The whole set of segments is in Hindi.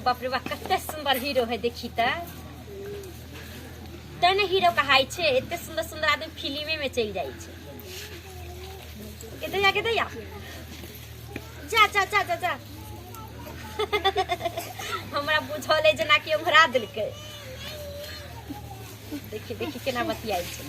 बाप रे बाप कते सुंदर हीरो है देखी तने हीरो कहाई छे एते सुंदर सुंदर आदमी फिल्मे में चल जाई छे के दैया जा जा जा जा जा हमरा बुझले जना कि ओंघरा देलकै देखी देखी केना बतियाई छे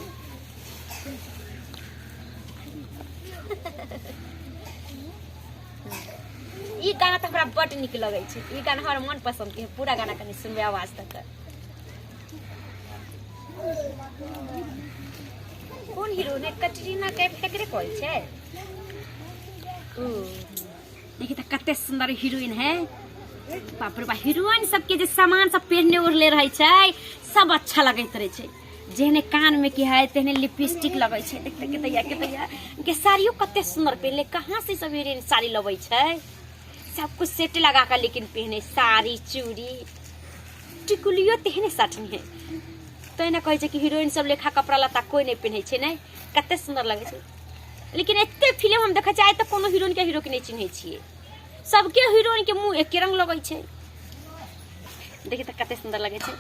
ई गाना तो हमरा बड़ निक लगे छे ई गाना हमर मन पसंद के पूरा गाना कनी सुनबे आवाज तक कौन हीरो ने कटरीना कैफ केकरे कहै छे देखी त कते सुंदर हीरोइन है बाप रे बा हीरोइन सबके जे सामान सब पहनने ओढ़ले रहै छै सब अच्छा लगैत रहे छै जेहने कान में की है तेहने लिपस्टिक लगै छै देखते के दैया के साड़ियो कते सुंदर पहनले कहां से सब हीरोइन साड़ी लबै छै सब कुछ सेट लगा कर लेकिन पहने साड़ी चूड़ी टिकुलियो तेहने साटनी है तो ना कहे कि हीरोइन सब लेखा कपड़ा लता कोई नहीं पहने छे नहीं कते सुंदर लगे छे लेकिन एते फिल्म हम देखै छै आइ तक कोनो हीरोइन के हीरो के नहीं चिन्है छियै सबके हीरोइन के मुंह एके रंग लगै छै देखि त कते सुंदर लगे छै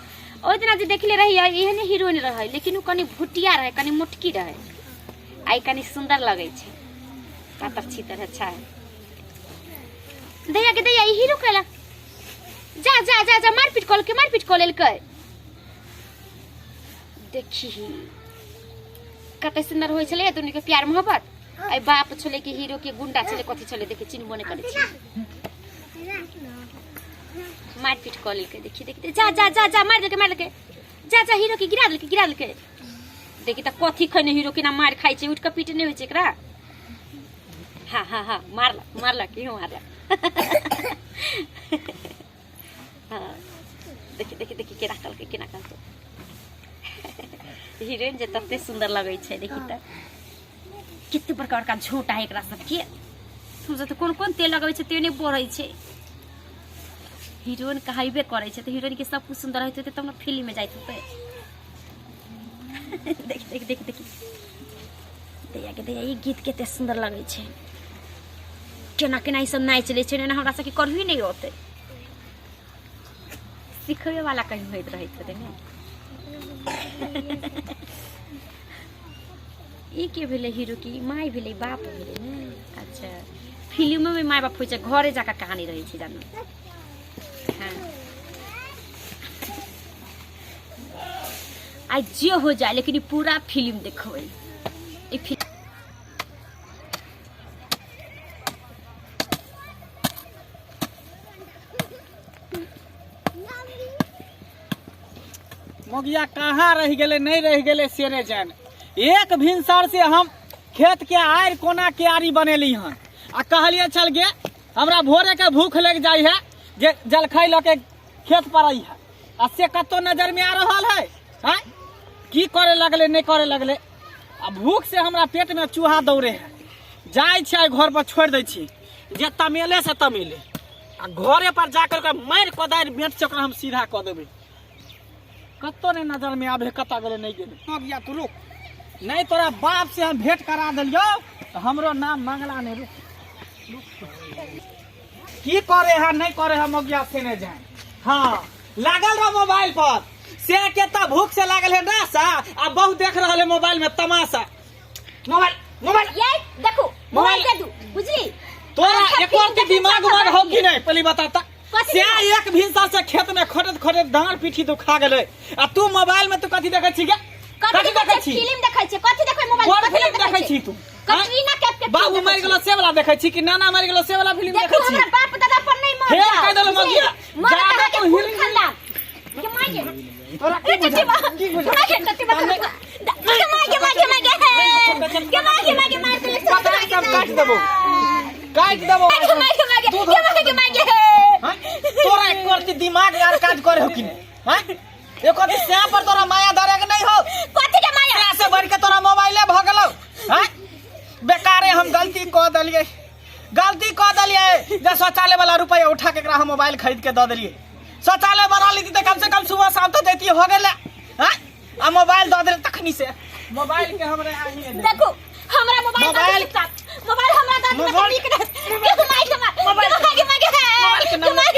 ओइ दिना जे देखले रही एहने हीरोइन रहै लेकिन उ कनी भुटिया रहे कनी मोटकी रहे आई कनी सुंदर लगे छै पातर छीतर अच्छा है दैया के दैया ई हीरो कहला जा जा जा जा मारपीट कॉल लेलकै देखी कते सुंदर होय छले दुनु के प्यार मोहब्बत आई बाप छले के हीरो के गुंडा छले कथि छले देखे चिन्हबो नै करै छी मारपीट कॉल लेलकै देखी देखी जा जा जा जा मार देलकै जा जा हीरो के गिरा देलकै देखी त कथि खने हीरो के ना मार खाइ छै उठ के पीट नै होय छै एकरा हां मारला की मारला हां देखी केना कलकै हीरोइन जे तते सुंदर लगे छै देखी त कितने प्रकार का झूठा है एकरा सबके समझ त कोन तेल लगबै छै ते नै बोरै छै हीरोइन कहाइबे करे छै त हीरोइन के सब कुछ सुंदर होते तब ना फिल्म में जाइत होते देखी दैया के दैया ई गीत केते सुंदर लगे छै केना ई सब नाच ले छै ना हमरा सबके करही नै होते सिखबे वाला कहीं होइत रहैत होते ने ई के भेले हीरो की माय भेले बाप भेले ने अच्छा फिल्म में माय बाप होय छै घरे जाका कहानी रहै छै जानो हां आई जे हो जाए लेकिन ई पूरा फिल्म देखबै ई फिल्म मोगिया कहाँ रह गेले नहीं रह गेले से ने जान एक भिनसर से हम खेत के आड़ कोना क्यारी बनेली हन आ कहलिए चल गे हमरा भोरे के भूख लग जाई है जे जलखै ल के खेत पर आई है आ से कतो नजर में आ रहल है हैं की करे लगले नहीं करे लगले आ भूख से हमरा पेट में चूहा दौड़े है जाय छै घर पर छोड़ दै छी जे तमेले से तमेले आ घरे पर जाकर के मार कोदार बेट से हम सीधा क देबे कतो ने नजर में आबे कता गेले नहीं गेले मोगिया तू रुक नहीं तोरा बाप से हम भेंट करा दिलियो तो हमरो नाम मंगला ने रुक की करे है नहीं करे है मोगिया से ने जाए हां लागल रह मोबाइल पर से केता भूख से लागल है ना सा आ बहु देख रहल है मोबाइल में तमाशा मोबाइल ये देखो मोबाइल दे दू बुझली तोरा एक और के दिमाग में हो कि नहीं पहले बताता से एक भिनसर से खेत में खटत डांड पीठी दुखा गेले आ तू मोबाइल में तू कथि देखै छी गे कथि देखै छी फिल्म देखै छी कथि देखै मोबाइल पर फिल्म देखै छी तू कटरीना कैफ के बाबू मर गेलो से वाला देखै छी कि नाना मर गेलो से वाला फिल्म देखै छी हमरा बाप दादा पर नहीं मर फेर कह देलो मगिया जादा के हिलिंग खानदान के मागे तोरा की बुझा मागे टट्टी बात मागे मार दे सब काट देबो मागे तोरा एक करती दिमाग यार काज करे हो कि नहीं हैं एक करती से पर तोरा माया धरे के नहीं हो कथि के माया से बढ़ के तोरा मोबाइले भ गेलो हैं बेकारे हम गलती क दलिए जे शौचालय वाला रुपया उठा के एकरा हम मोबाइल खरीद के द देलिए शौचालय बना ली तो कम से कम सुबह शाम तो देती हो गेले हैं आ मोबाइल दे दे तखनी से मोबाइल के हमरे आही देखो हमरा मोबाइल मोबाइल हमरा दादी में ठीक नहीं के माई के मोबाइल के मांगे है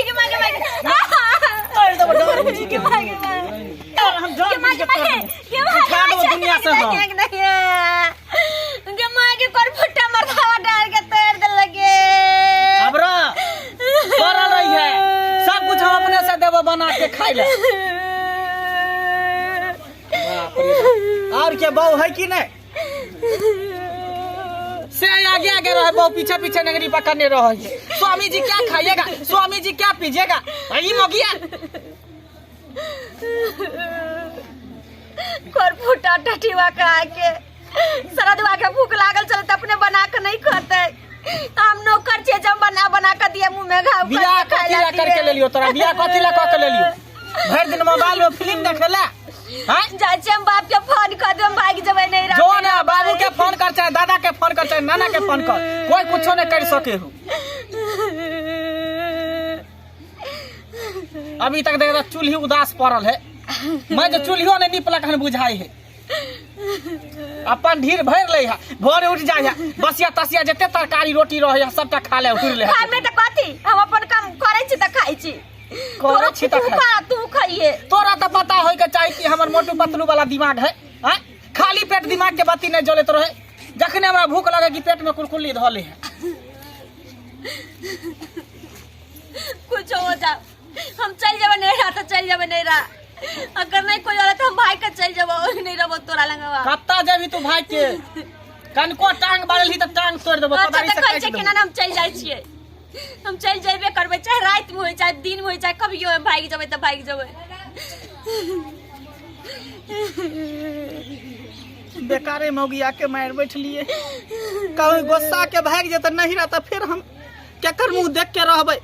के मांगे अरे तो डर बुझी के मांगे हम जान के मांगे के दुनिया से हम के मांगे कर फुट्टा मरधावा डाल के तोड़ दे लगे अबरा करल रही है सब कुछ हम अपने से देबो बना के खाइ ले बाप रे और के बहू है कि नहीं से आगे आगे रहे बहु पीछे पीछे नगरी पकड़ने रहे स्वामी जी क्या खाइएगा स्वामी जी क्या पीजिएगा अरे मोगिया कर फुटा टटीवा का के सरदवा के भूख लागल चलत अपने बना के नहीं खाते हम नौकर छे जब बना बना के दिए मुंह में घाव बियाह कथी ला करके ले लियो तोरा बियाह कथी ला करके ले लियो भर दिन मोबाइल में फिल्म देखेला हां जाचे हम बाप के फोन कर दे हम भाग जबै नहीं रह जो ना बाबू के फोन कर चाहे दादा के फोन कर चाहे नाना के फोन कर कोई कुछो नहीं कर सके हो अभी तक देख चूल्ही उदास पड़ल है मैं जो चूल्हियो ने निपला कहन बुझाई है अपन ढीर भर ले है भोर उठ जाय है बसिया तसिया जते तरकारी रोटी रहे है सबटा खा ले उठ ले खाए में त कथी हम अपन काम करे छी त खाइ छी करे छी त खाइ तू खाइए तोरा त पता होय के चाहिए कि हमर मोटू पतलू वाला दिमाग है हैं खाली पेट दिमाग के बत्ती नहीं जलत रहे जखने हमरा भूख लगे कि पेट में कुलकुली धले है कुछ हो जा हम चल जाबे नहीं रहा त चल जाबे नहीं रहा अगर नहीं कोई वाला तो हम भाई के चल जाबो नहीं रहबो तोरा लंगवा कत्ता जेबी तू भाई के कनको टांग बाड़लही त टांग तोड़ देबो पदारी से कहै छै केना हम चल जाइ छियै हम चल जेबे करबे चाहे रात में होय चाहे दिन में होय चाहे कभियो हम भाग जेबे त भाग जेबे बेकारे मौगिया के मार बैठलिए कहूँ गुस्सा के भाग जेत नहीं रहता फिर हम केकर मुंह देख के रहबे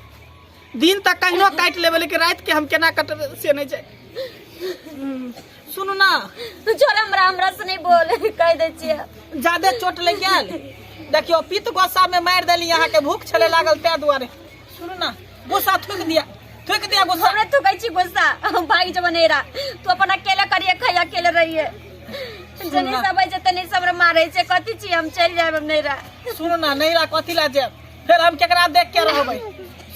दिन तक कहिनो काट लेबे लेकिन रात के हम केना कटबे से नहीं जाए सुनु ना तू छोड़ हमरा से नहीं बोल कह दे छियै ज्यादा चोट लग गेल देखियो पित गुस्सा में मार देली यहाँ के भूख छले लागल ते दुआरे सुनु ना गुस्सा थूक दिया गुस्सा हमरे तू कहै छी गुस्सा हम भाग जेबे नहीं रहा तू अपन अकेले करिए खाई अकेले रहिए जने सब जते नहीं सब मारे छै कथि छी हम चल जाब नहीं रहा सुनु ना नहीं रहा कथि ला जाब फिर हम केकरा देख के रहबै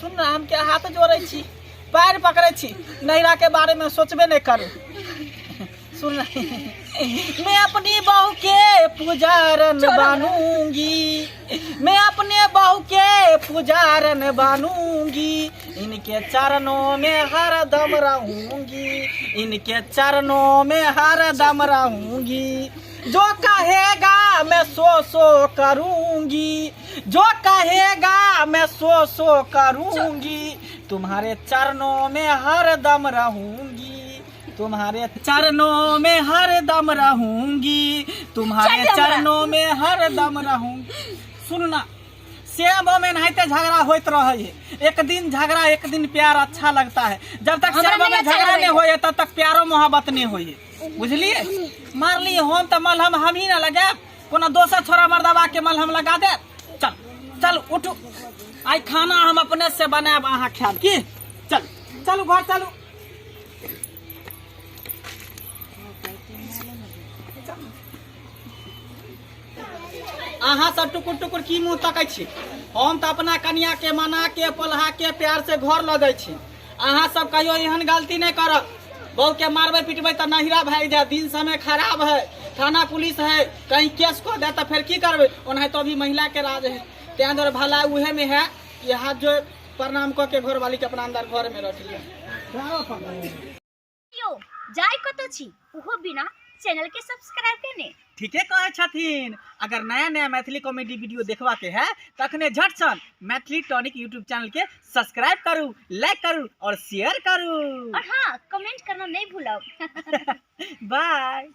सुन ना हम के हाथ जोड़े छी पैर पकड़े छी नैरा के बारे में सोचबे नहीं करू सुन मैं अपनी बहू के पुजारन बनूंगी मैं अपने बहू के पुजारन बनूंगी इनके चरणों में हर दम रहूंगी इनके चरणों में हर दम रहूंगी जो कहेगा मैं सो करूंगी जो कहेगा मैं सो करूंगी तुम्हारे चरणों में हर दम रहूंगी तुम्हारे चरणों में हर दम रहूंगी तुम्हारे चरणों में हर दम रहूंगी सुनना सेब में नहाते झगड़ा होते रहे है एक दिन झगड़ा एक दिन प्यार अच्छा लगता है जब तक सेब में झगड़ा नहीं होए तब तक प्यारो मोहब्बत नहीं होए बुझलिए मार ली हम तो मलहम हम ही ना लगे कोनो दोसर छोरा मर्दवा के मलहम लगा दे चल चल उठू आई खाना हम अपने से बनाब अहाँ खाब की चल चलू घर चलू अहाँ सब टुकुर टुकुर की मुँह तकै छी हम तो अपना कन्या के मना के पलहा के प्यार से घर लगे छी अहाँ सब कहियो एहन गलती नहीं करब बहू के मारबे पिटबे तो नहिरा भाग जाए दिन समय खराब है थाना पुलिस है कहीं केस को दे तो फिर की करबे ओनाहे तो अभी महिला के राज है त्या द्वारा भला उहे में है कि हाथ जो प्रणाम क के घर वाली के अपना अंदर घर में रख लिया जाय कतो छी उहो बिना चैनल के सब्सक्राइब करने ठीके कहे छथिन अगर नया नया मैथिली कॉमेडी वीडियो देखवा के है तखने झट सन मैथिली टॉनिक यूट्यूब चैनल के सब्सक्राइब करू लाइक करू और शेयर करू और हाँ कमेंट करना नहीं भूलो बाय।